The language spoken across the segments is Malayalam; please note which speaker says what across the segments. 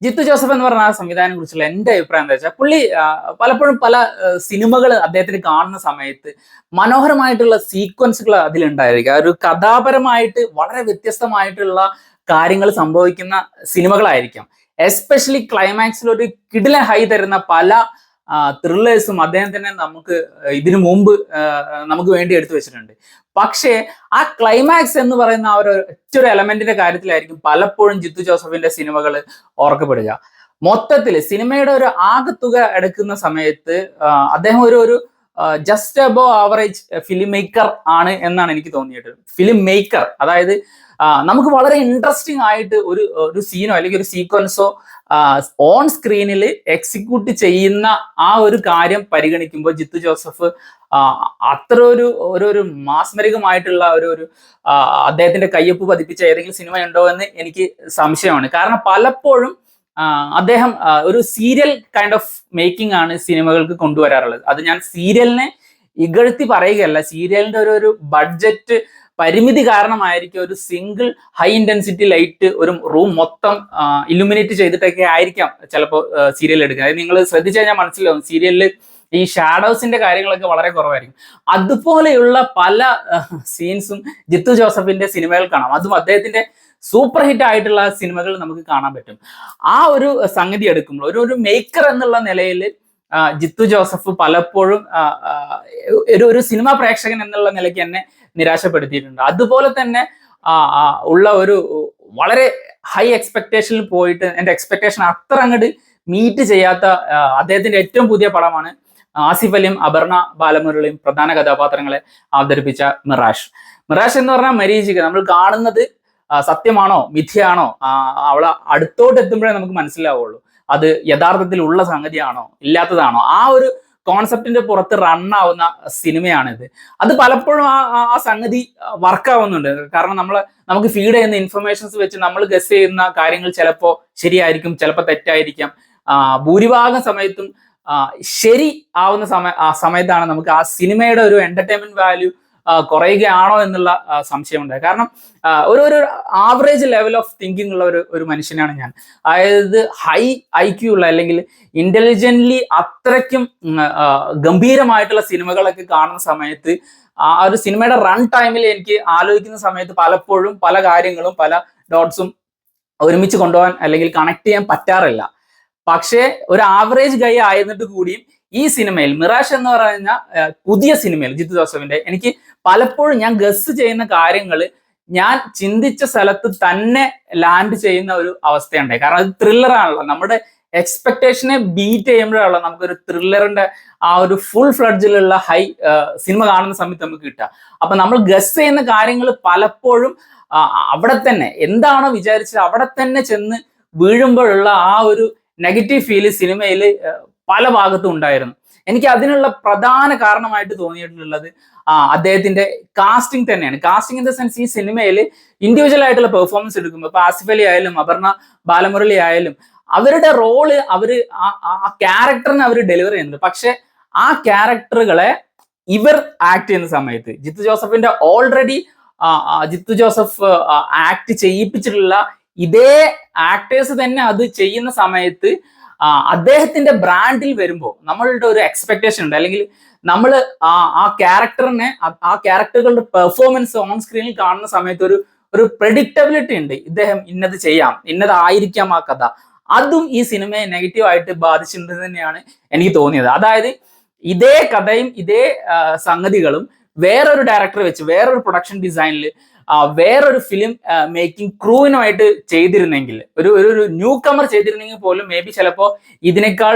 Speaker 1: ജിത്തു ജോസഫ് എന്ന് പറഞ്ഞ ആ സംവിധാനം കുറിച്ചുള്ള എൻ്റെ അഭിപ്രായം എന്താ വെച്ചാൽ പുള്ളി പലപ്പോഴും പല സിനിമകൾ അദ്ദേഹത്തിന് കാണുന്ന സമയത്ത് മനോഹരമായിട്ടുള്ള സീക്വൻസുകൾ അതിലുണ്ടായിരിക്കും. ഒരു കഥാപരമായിട്ട് വളരെ വ്യത്യസ്തമായിട്ടുള്ള കാര്യങ്ങൾ സംഭവിക്കുന്ന സിനിമകളായിരിക്കാം. എസ്പെഷ്യലി ക്ലൈമാക്സിൽ ഒരു കിടിലൻ ഹൈ തരുന്ന പല ത്രില്ലേഴ്സും അദ്ദേഹം തന്നെ നമുക്ക് ഇതിനു മുമ്പ് നമുക്ക് വേണ്ടി എടുത്തു വെച്ചിട്ടുണ്ട്. പക്ഷേ ആ ക്ലൈമാക്സ് എന്ന് പറയുന്ന ആ ഒരു ഒറ്റൊരു എലമെന്റിന്റെ കാര്യത്തിലായിരിക്കും പലപ്പോഴും ജിത്തു ജോസഫിന്റെ സിനിമകൾ ഓർക്കപ്പെടുക. മൊത്തത്തിൽ സിനിമയുടെ ഒരു ആകത്തുക എടുക്കുന്ന സമയത്ത് അദ്ദേഹം ഒരു ജസ്റ്റ് അബോ ആവറേജ് ഫിലിം മേക്കർ ആണ് എന്നാണ് എനിക്ക് തോന്നിയിട്ട്. ഫിലിം മേക്കർ, അതായത് നമുക്ക് വളരെ ഇൻട്രസ്റ്റിംഗ് ആയിട്ട് ഒരു സീനോ അല്ലെങ്കിൽ ഒരു സീക്വൻസോ ഓൺ സ്ക്രീനിൽ എക്സിക്യൂട്ട് ചെയ്യുന്ന ആ ഒരു കാര്യം പരിഗണിക്കുമ്പോൾ ജിത്തു ജോസഫ് അത്ര ഒരു മാസ്മരികമായിട്ടുള്ള ഒരു അദ്ദേഹത്തിന്റെ കയ്യൊപ്പ് പതിപ്പിച്ച ഏതെങ്കിലും സിനിമ ഉണ്ടോ എന്ന് എനിക്ക് സംശയമാണ്. കാരണം പലപ്പോഴും അദ്ദേഹം ഒരു സീരിയൽ കൈൻഡ് ഓഫ് മേക്കിംഗ് ആണ് സിനിമകൾക്ക് കൊണ്ടുവരാറുള്ളത്. അത് ഞാൻ സീരിയലിനെ ഇകഴ്ത്തി പറയുകയല്ല, സീരിയലിന്റെ ഒരു ബഡ്ജറ്റ് പരിമിതി കാരണമായിരിക്കും ഒരു സിംഗിൾ ഹൈ ഇന്റൻസിറ്റി ലൈറ്റ് ഒരു റൂം മൊത്തം ഇലുമിനേറ്റ് ചെയ്തിട്ടൊക്കെ ആയിരിക്കാം ചിലപ്പോൾ സീരിയൽ എടുക്കുക. അതായത് നിങ്ങൾ ശ്രദ്ധിച്ചു കഴിഞ്ഞാൽ മനസ്സിലാവും സീരിയലിൽ ഈ ഷാഡോസിന്റെ കാര്യങ്ങളൊക്കെ വളരെ കുറവായിരിക്കും. അതുപോലെയുള്ള പല സീൻസും ജിത്തു ജോസഫിന്റെ സിനിമകൾ കാണാം. അതും അദ്ദേഹത്തിന്റെ സൂപ്പർ ഹിറ്റ് ആയിട്ടുള്ള സിനിമകൾ നമുക്ക് കാണാൻ പറ്റും. ആ ഒരു സംഗതി എടുക്കുമ്പോൾ ഒരു മേക്കർ എന്നുള്ള നിലയിൽ ജിത്തു ജോസഫ് പലപ്പോഴും ഒരു സിനിമാ പ്രേക്ഷകൻ എന്നുള്ള നിലയ്ക്ക് എന്നെ നിരാശപ്പെടുത്തിയിട്ടുണ്ട്. അതുപോലെ തന്നെ ഉള്ള ഒരു വളരെ ഹൈ എക്സ്പെക്ടേഷനിൽ പോയിട്ട് എൻ്റെ എക്സ്പെക്ടേഷൻ അത്ര അങ്ങോട്ട് മീറ്റ് ചെയ്യാത്ത അദ്ദേഹത്തിന്റെ ഏറ്റവും പുതിയ പടമാണ് ആസിഫ് അലിയും അപർണ ബാലമുരളിയും പ്രധാന കഥാപാത്രങ്ങളെ അവതരിപ്പിച്ച മിറാഷ്. മിറാഷ് എന്ന് പറഞ്ഞാൽ മരീചിക. നമ്മൾ കാണുന്നത് സത്യമാണോ മിഥ്യയാണോ അവളെ അടുത്തോട്ട് എത്തുമ്പോഴേ നമുക്ക് മനസ്സിലാവുള്ളൂ അത് യഥാർത്ഥത്തിൽ ഉള്ള സംഗതിയാണോ ഇല്ലാത്തതാണോ. ആ ഒരു കോൺസെപ്റ്റിന്റെ പുറത്ത് റണ്ണാവുന്ന സിനിമയാണിത്. അത് പലപ്പോഴും ആ സംഗതി വർക്കാവുന്നുണ്ട്. കാരണം നമുക്ക് ഫീഡ് ചെയ്യുന്ന ഇൻഫർമേഷൻസ് വെച്ച് നമ്മൾ ഗസ് ചെയ്യുന്ന കാര്യങ്ങൾ ചിലപ്പോൾ ശരിയായിരിക്കും, ചിലപ്പോൾ തെറ്റായിരിക്കാം. ഭൂരിഭാഗം സമയത്തും ശരി ആവുന്ന സമയത്താണ് നമുക്ക് ആ സിനിമയുടെ ഒരു എന്റർടൈൻമെന്റ് വാല്യൂ കുറയുകയാണോ എന്നുള്ള സംശയമുണ്ടായി. കാരണം ഒരു ആവറേജ് ലെവൽ ഓഫ് തിങ്കിങ് ഉള്ള ഒരു മനുഷ്യനാണ് ഞാൻ. അതായത് ഹൈ IQ ഉള്ള അല്ലെങ്കിൽ ഇന്റലിജന്റ്ലി അത്രയ്ക്കും ഗംഭീരമായിട്ടുള്ള സിനിമകളൊക്കെ കാണുന്ന സമയത്ത് ആ ഒരു സിനിമയുടെ റൺ ടൈമിൽ എനിക്ക് ആലോചിക്കുന്ന സമയത്ത് പലപ്പോഴും പല കാര്യങ്ങളും പല ഡോട്ട്സും ഒരുമിച്ച് കൊണ്ടുപോകാൻ അല്ലെങ്കിൽ കണക്ട് ചെയ്യാൻ പറ്റാറില്ല. പക്ഷേ ഒരു ആവറേജ് ഗൈ ആയിരുന്നിട്ട് കൂടിയും ഈ സിനിമയിൽ മിറാഷ് എന്ന് പറയുന്ന പുതിയ സിനിമയിൽ ജിത്തു ജോസഫിന്റെ എനിക്ക് പലപ്പോഴും ഞാൻ ഗസ് ചെയ്യുന്ന കാര്യങ്ങൾ ഞാൻ ചിന്തിച്ച സ്ഥലത്ത് തന്നെ ലാൻഡ് ചെയ്യുന്ന ഒരു അവസ്ഥയുണ്ടായി. കാരണം അത് ത്രില്ലറാണല്ലോ, നമ്മുടെ എക്സ്പെക്ടേഷനെ ബീറ്റ് ചെയ്യുമ്പോഴാണല്ലോ നമുക്കൊരു ത്രില്ലറിന്റെ ആ ഒരു ഫുൾ ഫ്ലഡ്ജിലുള്ള ഹൈ സിനിമ കാണുന്ന സമയത്ത് നമുക്ക് കിട്ടുക. അപ്പൊ നമ്മൾ ഗസ് ചെയ്യുന്ന കാര്യങ്ങൾ പലപ്പോഴും അവിടെ തന്നെ എന്താണോ വിചാരിച്ചത് അവിടെ തന്നെ ചെന്ന് വീഴുമ്പോഴുള്ള ആ ഒരു നെഗറ്റീവ് ഫീല് സിനിമയിൽ പല ഭാഗത്തും ഉണ്ടായിരുന്നു. എനിക്ക് അതിനുള്ള പ്രധാന കാരണമായിട്ട് തോന്നിയിട്ടുള്ളത് അദ്ദേഹത്തിന്റെ കാസ്റ്റിംഗ് തന്നെയാണ്. കാസ്റ്റിംഗ് ഇൻ ദ സെൻസ് ഈ സിനിമയിൽ ഇൻഡിവിജ്വൽ ആയിട്ടുള്ള പെർഫോമൻസ് എടുക്കുമ്പോൾ ഇപ്പൊ ആസിഫ് അലി ആയാലും അപർണ ബാലമുരളി ആയാലും അവരുടെ റോള് ആ ക്യാരക്ടറിനെ അവർ ഡെലിവർ ചെയ്യുന്നുണ്ട്. പക്ഷെ ആ ക്യാരക്ടറുകളെ ഇവർ ആക്ട് ചെയ്യുന്ന സമയത്ത് ജിത്തു ജോസഫിന്റെ ഓൾറെഡി ജിത്തു ജോസഫ് ആക്ട് ചെയ്യിപ്പിച്ചിട്ടുള്ള ഇതേ ആക്ടേഴ്സ് തന്നെ അത് ചെയ്യുന്ന സമയത്ത് അദ്ദേഹത്തിന്റെ ബ്രാൻഡിൽ വരുമ്പോൾ നമ്മളുടെ ഒരു എക്സ്പെക്ടേഷൻ ഉണ്ട്, അല്ലെങ്കിൽ നമ്മൾ ആ ക്യാരക്ടറിനെ ആ ക്യാരക്ടറുകളുടെ പെർഫോമൻസ് ഓൺ സ്ക്രീനിൽ കാണുന്ന സമയത്ത് ഒരു പ്രെഡിക്റ്റബിലിറ്റി ഉണ്ട്. ഇദ്ദേഹം ഇന്നത് ചെയ്യാം, ഇന്നതായിരിക്കാം ആ കഥ. അതും ഈ സിനിമയെ നെഗറ്റീവായിട്ട് ബാധിച്ചിട്ടുണ്ടെന്ന് തന്നെയാണ് എനിക്ക് തോന്നിയത്. അതായത് ഇതേ കഥയും ഇതേ സംഗതികളും വേറൊരു ഡയറക്ടർ വെച്ച് വേറൊരു പ്രൊഡക്ഷൻ ഡിസൈനിൽ വേറൊരു ഫിലിം മേക്കിംഗ് ക്രൂവിനുമായിട്ട് ചെയ്തിരുന്നെങ്കിൽ ഒരു ന്യൂ കമർ ചെയ്തിരുന്നെങ്കിൽ പോലും മേ ബി ചിലപ്പോൾ ഇതിനേക്കാൾ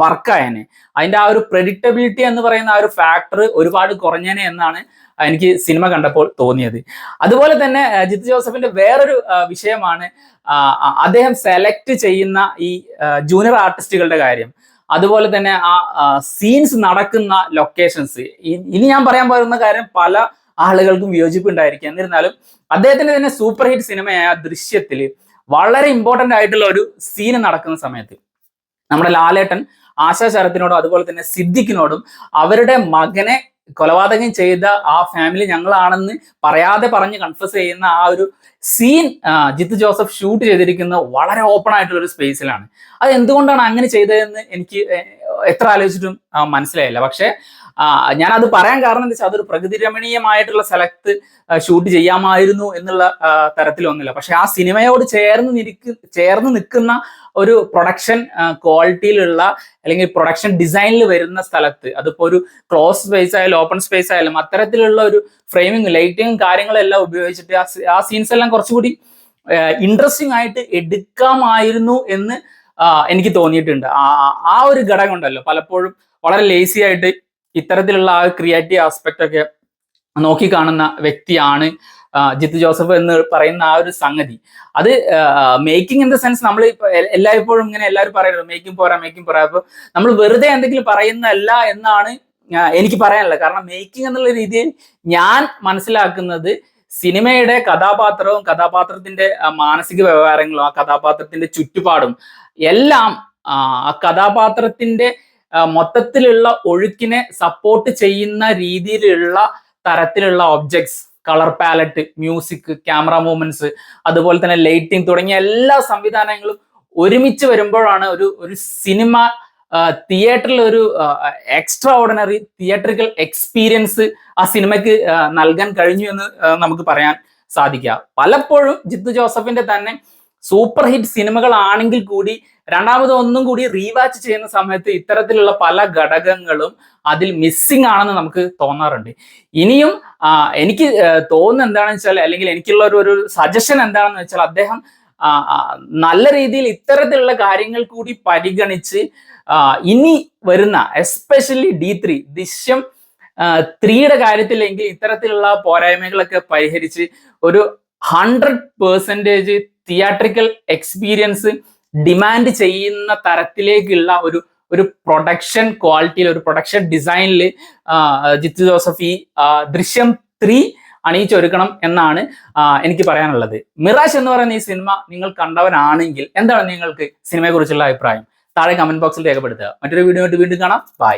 Speaker 1: വർക്കായേനെ. അതിന്റെ ആ ഒരു പ്രെഡിക്റ്റബിലിറ്റി എന്ന് പറയുന്ന ആ ഒരു ഫാക്ടർ ഒരുപാട് കുറഞ്ഞേനെ എന്നാണ് എനിക്ക് സിനിമ കണ്ടപ്പോൾ തോന്നിയത്. അതുപോലെ തന്നെ ജിത്തു ജോസഫിന്റെ വേറൊരു വിഷയമാണ് അദ്ദേഹം സെലക്ട് ചെയ്യുന്ന ഈ ജൂനിയർ ആർട്ടിസ്റ്റുകളുടെ കാര്യം. അതുപോലെ തന്നെ ആ സീൻസ് നടക്കുന്ന ലൊക്കേഷൻസ്. ഇനി ഞാൻ പറയാൻ പോകുന്ന കാര്യം പല ആളുകൾക്കും വിയോജിപ്പ് ഉണ്ടായിരിക്കും. എന്നിരുന്നാലും അദ്ദേഹത്തിന്റെ തന്നെ സൂപ്പർ ഹിറ്റ് സിനിമയായ ദൃശ്യത്തിൽ വളരെ ഇമ്പോർട്ടന്റ് ആയിട്ടുള്ള ഒരു സീന് നടക്കുന്ന സമയത്ത് നമ്മുടെ ലാലേട്ടൻ ആശാ ശരത്തിനോടും അതുപോലെ തന്നെ സിദ്ദിഖിനോടും അവരുടെ മകനെ കൊലപാതകം ചെയ്ത ആ ഫാമിലി ഞങ്ങളാണെന്ന് പറയാതെ പറഞ്ഞ് കൺഫസ് ചെയ്യുന്ന ആ ഒരു സീൻ ജിത്തു ജോസഫ് ഷൂട്ട് ചെയ്തിരിക്കുന്ന വളരെ ഓപ്പൺ ആയിട്ടുള്ള ഒരു സ്പേസിലാണ്. അത് എന്തുകൊണ്ടാണ് അങ്ങനെ ചെയ്തതെന്ന് എനിക്ക് എത്ര ആലോചിച്ചിട്ടും മനസ്സിലായില്ല. പക്ഷെ ഞാനത് പറയാൻ കാരണം എന്താ വെച്ചാൽ അതൊരു പ്രകൃതി രമണീയമായിട്ടുള്ള സ്ഥലത്ത് ഷൂട്ട് ചെയ്യാമായിരുന്നു എന്നുള്ള തരത്തിലൊന്നുമില്ല. പക്ഷെ ആ സിനിമയോട് ചേർന്ന് നിൽക്കുന്ന ഒരു പ്രൊഡക്ഷൻ ക്വാളിറ്റിയിലുള്ള അല്ലെങ്കിൽ പ്രൊഡക്ഷൻ ഡിസൈനിൽ വരുന്ന സ്ഥലത്ത്, അതിപ്പോ ഒരു ക്ലോസ് സ്പേസ് ആയാലും ഓപ്പൺ സ്പേസ് ആയാലും അത്തരത്തിലുള്ള ഒരു ഫ്രെയിമിങ് ലൈറ്റിങ്ങും കാര്യങ്ങളെല്ലാം ഉപയോഗിച്ചിട്ട് ആ സീൻസ് എല്ലാം കുറച്ചുകൂടി ഇൻട്രസ്റ്റിംഗ് ആയിട്ട് എടുക്കാമായിരുന്നു എന്ന് എനിക്ക് തോന്നിയിട്ടുണ്ട്. ആ ഒരു ഘടകം ഉണ്ടല്ലോ, പലപ്പോഴും വളരെ ലേസി ആയിട്ട് ഇത്തരത്തിലുള്ള ആ ക്രിയേറ്റീവ് ആസ്പെക്ട് ഒക്കെ നോക്കി കാണുന്ന വ്യക്തിയാണ് ജിത്തു ജോസഫ് എന്ന് പറയുന്ന ആ ഒരു സംഗതി. അത് മേക്കിംഗ് ഇൻ ദ സെൻസ് നമ്മൾ എല്ലായ്പ്പോഴും ഇങ്ങനെ എല്ലാവരും പറയുന്നത് മേക്കിംഗ് പോരാ. അപ്പൊ നമ്മൾ വെറുതെ എന്തെങ്കിലും പറയുന്നതല്ല എന്നാണ് എനിക്ക് പറയാനുള്ളത്. കാരണം മേക്കിംഗ് എന്നുള്ള രീതിയിൽ ഞാൻ മനസ്സിലാക്കുന്നത് സിനിമയുടെ കഥാപാത്രവും കഥാപാത്രത്തിന്റെ മാനസിക വ്യവഹാരങ്ങളും ആ കഥാപാത്രത്തിന്റെ ചുറ്റുപാടും എല്ലാം ആ കഥാപാത്രത്തിന്റെ മൊത്തത്തിലുള്ള ഒഴുക്കിനെ സപ്പോർട്ട് ചെയ്യുന്ന രീതിയിലുള്ള തരത്തിലുള്ള objects, colour palette, music, camera movements, അതുപോലെ തന്നെ ലൈറ്റിംഗ് തുടങ്ങിയ എല്ലാ സംവിധാനങ്ങളും ഒരുമിച്ച് വരുമ്പോഴാണ് ഒരു സിനിമ തിയേറ്ററിൽ ഒരു എക്സ്ട്രാ ഓർഡിനറി തിയേറ്ററിക്കൽ എക്സ്പീരിയൻസ് ആ സിനിമയ്ക്ക് നൽകാൻ കഴിഞ്ഞു എന്ന് നമുക്ക് പറയാൻ സാധിക്കുക. പലപ്പോഴും ജിത്തു ജോസഫിന്റെ തന്നെ സൂപ്പർ ഹിറ്റ് സിനിമകളാണെങ്കിൽ കൂടി രണ്ടാമത് ഒന്നും കൂടി റീവാച്ച് ചെയ്യുന്ന സമയത്ത് ഇത്തരത്തിലുള്ള പല ഘടകങ്ങളും അതിൽ മിസ്സിംഗ് ആണെന്ന് നമുക്ക് തോന്നാറുണ്ട്. ഇനിയും എനിക്ക് തോന്നുന്നത് എന്താണെന്ന് വെച്ചാൽ, അല്ലെങ്കിൽ എനിക്കുള്ള ഒരു സജഷൻ എന്താണെന്ന് വെച്ചാൽ, അദ്ദേഹം നല്ല രീതിയിൽ ഇത്തരത്തിലുള്ള കാര്യങ്ങൾ കൂടി പരിഗണിച്ച് ഇനി വരുന്ന എസ്പെഷ്യലി D3 ദൃശ്യം 3യുടെ കാര്യത്തിലെങ്കിൽ ഇത്തരത്തിലുള്ള പോരായ്മകളൊക്കെ പരിഹരിച്ച് ഒരു 100% തിയേറ്ററിക്കൽ എക്സ്പീരിയൻസ് ഡിമാൻഡ് ചെയ്യുന്ന തരത്തിലേക്കുള്ള ഒരു പ്രൊഡക്ഷൻ ക്വാളിറ്റിയിൽ, ഒരു പ്രൊഡക്ഷൻ ഡിസൈനിൽ ജിത്തു ജോസഫ് ഈ ദൃശ്യം 3 അണിയിച്ചൊരുക്കണം എന്നാണ് എനിക്ക് പറയാനുള്ളത്. മിറാജ് എന്ന് പറയുന്ന ഈ സിനിമ നിങ്ങൾ കണ്ടവനാണെങ്കിൽ എന്താണ് നിങ്ങൾക്ക് സിനിമയെ കുറിച്ചുള്ള അഭിപ്രായം? താഴെ കമന്റ് ബോക്സിൽ രേഖപ്പെടുത്തുക. മറ്റൊരു വീഡിയോ ആയിട്ട് വീണ്ടും കാണാം. ബൈ.